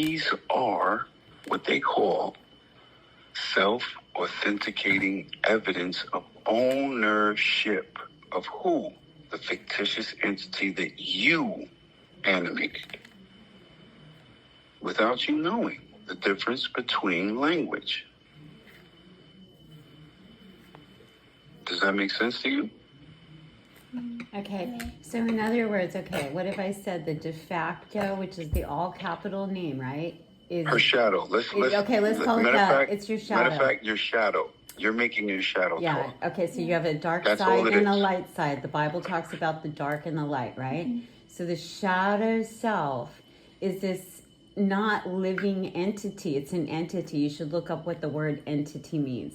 These are what they call self-authenticating evidence of ownership of who? The fictitious entity that you animated, without you knowing the difference between language. Does that make sense to you? Okay, so in other words, what if I said the de facto, which is the all capital name, right? Is her shadow. Let's call it that. It's your shadow. Matter of fact, your shadow. You're making your shadow talk. Okay, so you have a dark That's side and a is. light side. The Bible talks about the dark and the light, right? Mm-hmm. So the shadow self is this not living entity. It's an entity. You should look up what the word entity means.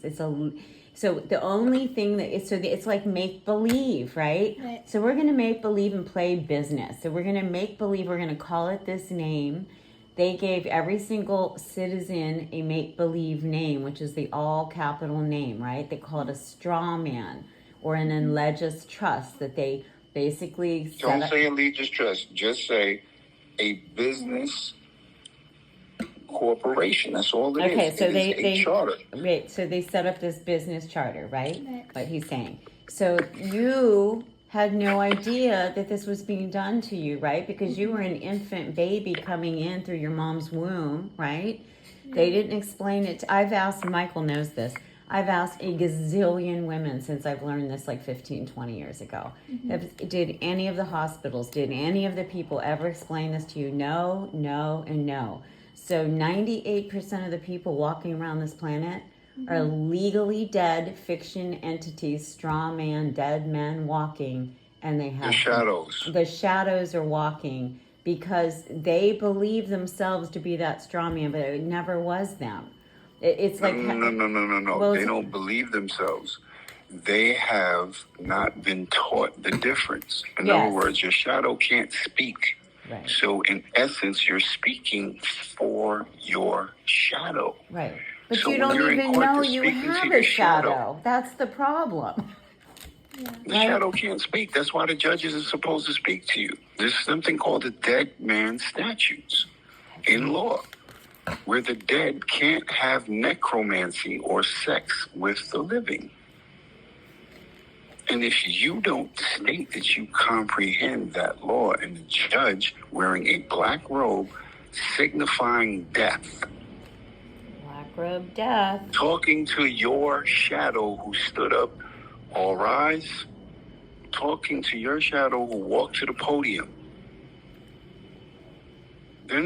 So the only thing it's like make believe, right? So we're going to make believe and play business. So we're going to make believe, we're going to call it this name. They gave every single citizen a make-believe name, which is the all capital name, right? They call it a straw man or an allegious trust that they basically Don't say allegious trust. Just say a business corporation. That's all it is. Okay, so they charter. Right, so they set up this business charter, right? What he's saying. So you had no idea that this was being done to you, right? Because you were an infant baby coming in through your mom's womb, right? They didn't explain it. I've asked, Michael knows this, I've asked a gazillion women since I've learned this like 15, 20 years ago. Did any of the hospitals, did any of the people ever explain this to you? No, no, and no. So 98% of the people walking around this planet are legally dead fiction entities, straw man, dead men walking, and they have the shadows. The shadows are walking because they believe themselves to be that straw man, but it never was them. It's like no. Well, they don't believe themselves. They have not been taught the difference. In other words, your shadow can't speak. Right. So in essence, you're speaking for your shadow. Right. But so you don't even know you have a shadow. That's the problem. The shadow can't speak. That's why the judges are supposed to speak to you. There's something called the dead man statutes in law, where the dead can't have necromancy or sex with the living. And if you don't state that you comprehend that law, and the judge wearing a black robe signifying death, black robe death, talking to your shadow who stood up, all rise, talking to your shadow who walked to the podium, they're